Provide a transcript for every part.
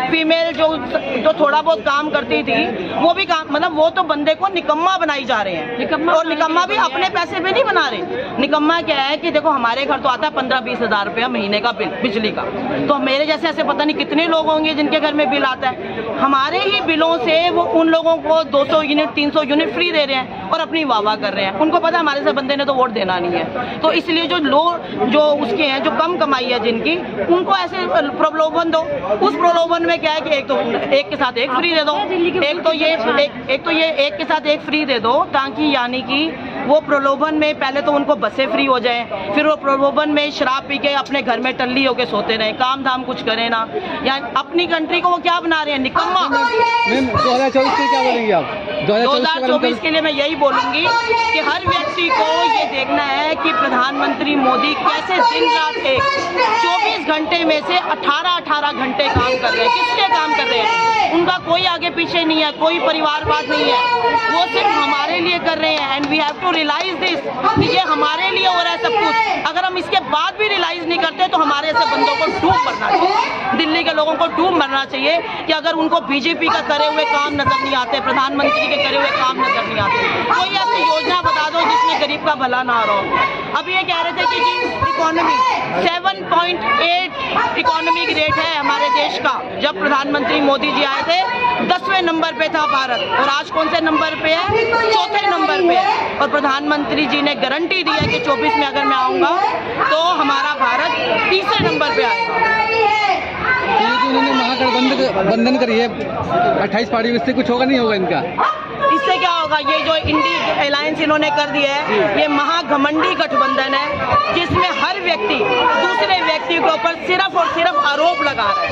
Female जो थोड़ा बहुत काम करती थी वो भी काम, मतलब वो तो बंदे को निकम्मा बनाई जा रहे हैं। और निकम्मा भी अपने पैसे पे नहीं बना रहे। निकम्मा क्या है कि देखो हमारे घर तो आता है 15-20 हज़ार रुपया महीने का बिल बिजली का, तो मेरे जैसे ऐसे पता नहीं कितने लोग होंगे जिनके घर में बिल आता है। हमारे ही बिलों से वो उन लोगों को 200 यूनिट 300 यूनिट फ्री दे रहे हैं और अपनी वाह कर रहे हैं। उनको पता है हमारे से बंदे ने तो वोट देना नहीं है, तो इसलिए जो उसके हैं, जो कम कमाई है जिनकी, उनको ऐसे प्रलोभन दो। उस प्रलोभन में क्या है कि एक के साथ एक फ्री दे दो, एक तो ये एक के साथ एक फ्री दे दो, ताकि यानी कि वो प्रलोभन में पहले तो उनको बसें फ्री हो जाए, फिर वो प्रलोभन में शराब पी के अपने घर में टल्ली होके सोते रहे, काम धाम कुछ करे ना। यानी अपनी कंट्री को वो क्या बना रहे हैं, निकम्मा। 2024 के क्या बोलेंगे आप? 2024 के लिए मैं यही बोलूंगी कि हर व्यक्ति को ये देखना है कि प्रधानमंत्री मोदी कैसे दिन रात 24 घंटे में से 18 घंटे काम कर रहे हैं। किस लिए काम कर रहे हैं? उनका कोई आगे पीछे नहीं है, कोई परिवारवाद नहीं है, वो सिर्फ हमारे लिए कर रहे हैं। And we have to realise this कि ये हमारे लिए हो रहा है सब कुछ। अगर हम इसके बाद भी रियलाइज नहीं करते तो हमारे ऐसे बंदों को डूब मरना चाहिए। दिल्ली के लोगों को डूब मरना चाहिए कि अगर उनको बीजेपी का करे हुए काम नजर नहीं आते, प्रधानमंत्री के करे हुए काम नजर नहीं आते, कोई ऐसी योजना बता दो जिसमें गरीब का भला ना हो। अभी ये कह रहे थे कि जी इकोनॉमी 7.8 इकोनॉमिक रेट है हमारे देश का। जब प्रधानमंत्री मोदी जी आए थे 10वें नंबर पे था भारत, और आज कौन से नंबर पे है? 4थे नंबर पे है। और प्रधानमंत्री जी ने गारंटी दी है कि 24 में अगर मैं आऊंगा तो हमारा भारत 3रे नंबर पे आएगा। उन्होंने महागठबंधन करी है 28 पार्टी, इससे कुछ होगा नहीं होगा इनका? इससे क्या होगा? ये जो इंडी अलायंस इन्होंने कर दी है, ये महाघमंडी गठबंधन है जिसमें हर व्यक्ति दूसरे व्यक्ति के ऊपर सिर्फ और सिर्फ आरोप लगा रहा है,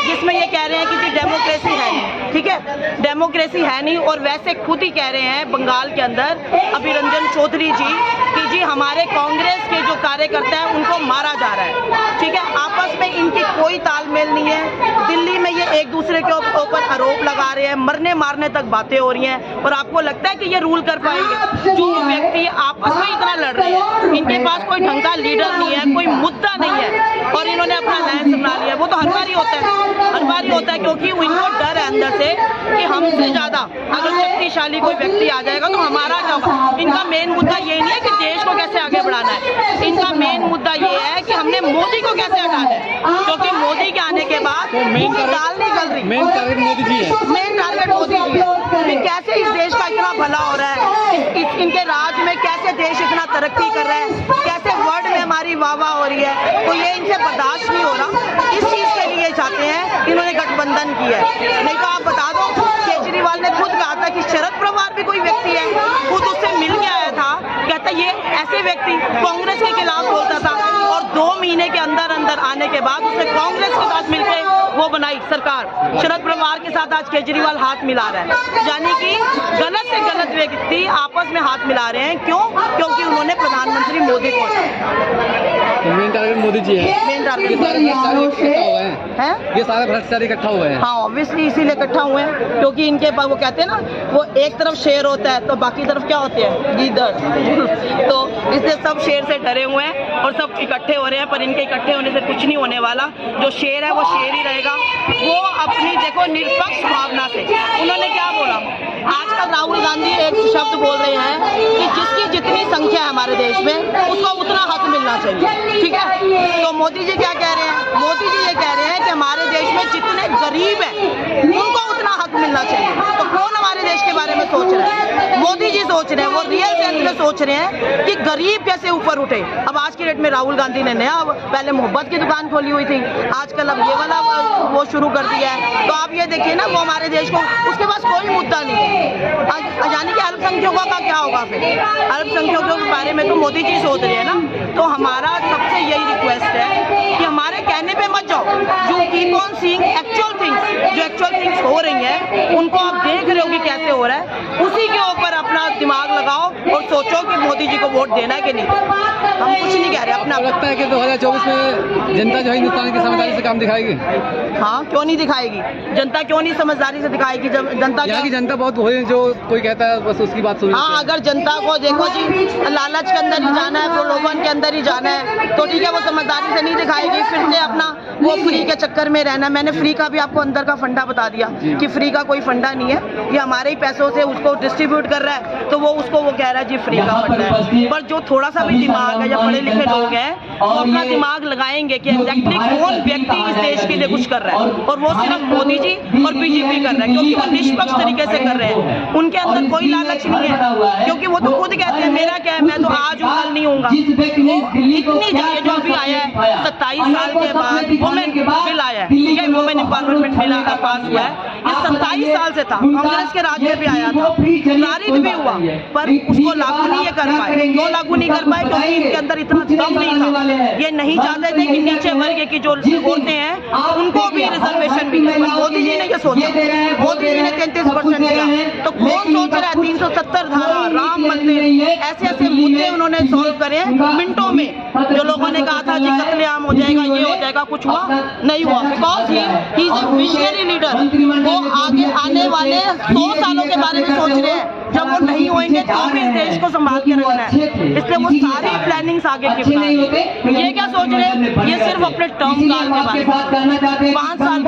जिसमें ये कह रहे हैं कि जी डेमोक्रेसी है नहीं। ठीक है, डेमोक्रेसी है नहीं, और वैसे खुद ही कह रहे हैं बंगाल के अंदर अभिरंजन चौधरी जी कि जी हमारे कांग्रेस के जो कार्यकर्ता हैं उनको मारा जा रहा है। ठीक है, आपस में इनकी कोई तालमेल नहीं है। दिल्ली में ये एक दूसरे के ऊपर आरोप लगा रहे हैं, मरने मारने तक बातें हो रही हैं, और आपको लगता है कि ये रूल कर पाएंगे? जो व्यक्ति आपस में इतना लड़ रहे हैं, इनके पास कोई ढंग का लीडर नहीं है, कोई मुद्दा नहीं है, और इन्होंने अपना अलायंस बना लिया। वो तो हर बार ही होता है, हर बार ही होता है, क्योंकि इनको डर है अंदर से कि हमसे ज्यादा अगर शक्तिशाली कोई व्यक्ति आ जाएगा तो हमारा क्या होगा। इनका मेन मुद्दा ये नहीं है कि देश को कैसे आगे बढ़ाना है, इनका मेन मुद्दा ये है कि हमने मोदी को कैसे हटाना है, क्योंकि मोदी के आने के बाद दाल नहीं गल रही। मेन टारगेट मोदी जी है, मेन टारगेट मोदी जी है। फिर कैसे इस देश का इतना भला हो रहा है, इनके राज में कैसे देश इतना तरक्की कर रहा है, कैसे वर्ल्ड में हमारी वाह हो रही है, तो ये इनसे बर्दाश्त नहीं हो रहा। इस चीज के लिए चाहते हैं, इन्होंने गठबंधन किया है। नहीं तो आप बता दो, केजरीवाल ने खुद कहा था कि शरद पवार भी कोई व्यक्ति है, खुद उससे मिल के आया था, कहता ये ऐसे व्यक्ति कांग्रेस के खिलाफ बोलता था, और 2 महीने के अंदर अंदर आने के बाद उसने कांग्रेस के साथ मिलकर वो बनाई सरकार। शरद पवार के साथ आज केजरीवाल हाथ मिला रहा है, यानी कि गलत से गलत व्यक्ति आपस में हाथ मिला रहे हैं। क्यों? क्योंकि उन्होंने प्रधानमंत्री मोदी को तो मेन टारगेट मोदी जी है। मेन टारगेट ये सारे भ्रष्टाचारी इकट्ठा हुए हैं। हाँ, ऑब्वियसली इसीलिए इकट्ठा हुए हैं, क्योंकि इनके पास वो कहते हैं ना, वो एक तरफ शेर होता है तो बाकी तरफ क्या होते हैं? गीदड़। तो इसलिए सब शेर से डरे हुए हैं और सब इकट्ठे हो रहे हैं, पर इनके इकट्ठे होने से कुछ नहीं होने वाला। जो शेर है वो शेर ही रहेगा। वो अपनी देखो निष्पक्ष भावना से, उन्होंने क्या बोला, आजकल राहुल गांधी एक शब्द बोल रहे हैं कि जिसकी जितनी संख्या है हमारे देश में उसको उतना हक मिलना चाहिए। ठीक है, तो मोदी जी क्या कह रहे हैं? मोदी जी ये कह रहे हैं कि हमारे देश में जितने गरीब हैं उनको उतना हक मिलना चाहिए। तो कौन हमारे देश के बारे में सोच रहा है? मोदी जी सोच रहे हैं, वो रियल सेंस में सोच रहे हैं कि गरीब कैसे ऊपर उठे। अब आज की डेट में राहुल गांधी ने नया, पहले मोहब्बत की दुकान खोली हुई थी, आजकल अब ये वाला वो शुरू कर दिया है। तो आप ये देखिए ना, वो हमारे देश को, उसके पास कोई मुद्दा नहीं है। यानी कि अल्पसंख्यकों का क्या होगा? फिर अल्पसंख्यकों के बारे में तो मोदी जी सोच रहे हैं ना। तो हमारा सबसे यही रिक्वेस्ट है कि हमारे कहने पे मत जाओ, you keep on seeing actual things. जो एक्चुअल थिंग्स हो रही हैं उनको आप देख रहे हो कि कैसे हो रहा है, उसी के ऊपर अपना दिमाग लगाओ और सोचो कि मोदी जी को वोट देना है कि नहीं, हम कुछ नहीं कह रहे अपना। आपको लगता है कि 2024 में जनता जो है हिंदुस्तान की समझदारी से काम दिखाएगी? हाँ, क्यों नहीं दिखाएगी? जनता क्यों नहीं समझदारी से दिखाएगी? जब जनता यहाँ की जनता बहुत है, जो कोई कहता है बस उसकी बात सुन। हाँ, अगर जनता को देखो जी लालच के अंदर ही जाना है, प्रलोभन के अंदर ही जाना है, तो ठीक है, वो समझदारी से नहीं दिखाएगी, फिर से अपना वो फ्री के चक्कर में रहना। मैंने फ्री का भी आपको अंदर का फंडा बता दिया कि फ्री का कोई फंडा नहीं है, ये हमारे ही पैसों से उसको डिस्ट्रीब्यूट कर रहा है, तो वो उसको वो कह रहा है जी फ्री का फंडा है। पर जो थोड़ा सा भी दिमाग है, या पढ़े लिखे लोग हैं, वो अपना दिमाग लगाएंगे कि एग्जैक्टली कौन व्यक्ति इस देश के लिए कुछ कर रहा है, और वो सिर्फ मोदी जी और बीजेपी कर रहा है, क्योंकि वो निष्पक्ष तरीके से कर रहे हैं, उनके अंदर कोई लालच नहीं है, क्योंकि वो तो खुद कहते हैं मेरा क्या है, मैं तो आज हूँ कल नहीं होऊंगा। इतनी जगह जो अभी आया है 27 साल के बाद वुमेन बिल आया है, ठीक है, वुमेन एम्पावरमेंट बिल पास हुआ है, ये 27 साल से था, कांग्रेस के राज में भी आया था, पारित भी हुआ, पर उसको लागू नहीं ये कर पाए। क्यों लागू नहीं कर पाए? क्योंकि इनके अंदर इतना दम नहीं था, ये नहीं चाहते थे कि नीचे वर्ग की जो औरतें हैं उनको भी रिजर्वेशन मिले। पर मोदी जी ने ये सोचा, मोदी जी ने 33% दिया, तो कौन सोच रहा है 370 धारा, राम मंदिर, ऐसे ऐसे मुद्दे उन्होंने सॉल्व करे मिनटों में। जो लोगों ने कहा था जी कत्लेआम हो जाएगा, ये हो जाएगा, कुछ हुआ नहीं हुआ, because he is a visionary leader. वो आगे आने वाले 100 सालों के बारे में सोच रहे हैं, जब वो नहीं होंगे तो भी इस देश को संभाल के रखना है, इसलिए वो सारी प्लानिंग्स आगे की बना रहे हैं। ये क्या सोच रहे हैं? ये सिर्फ अपने टर्म काल के बारे में 5 साल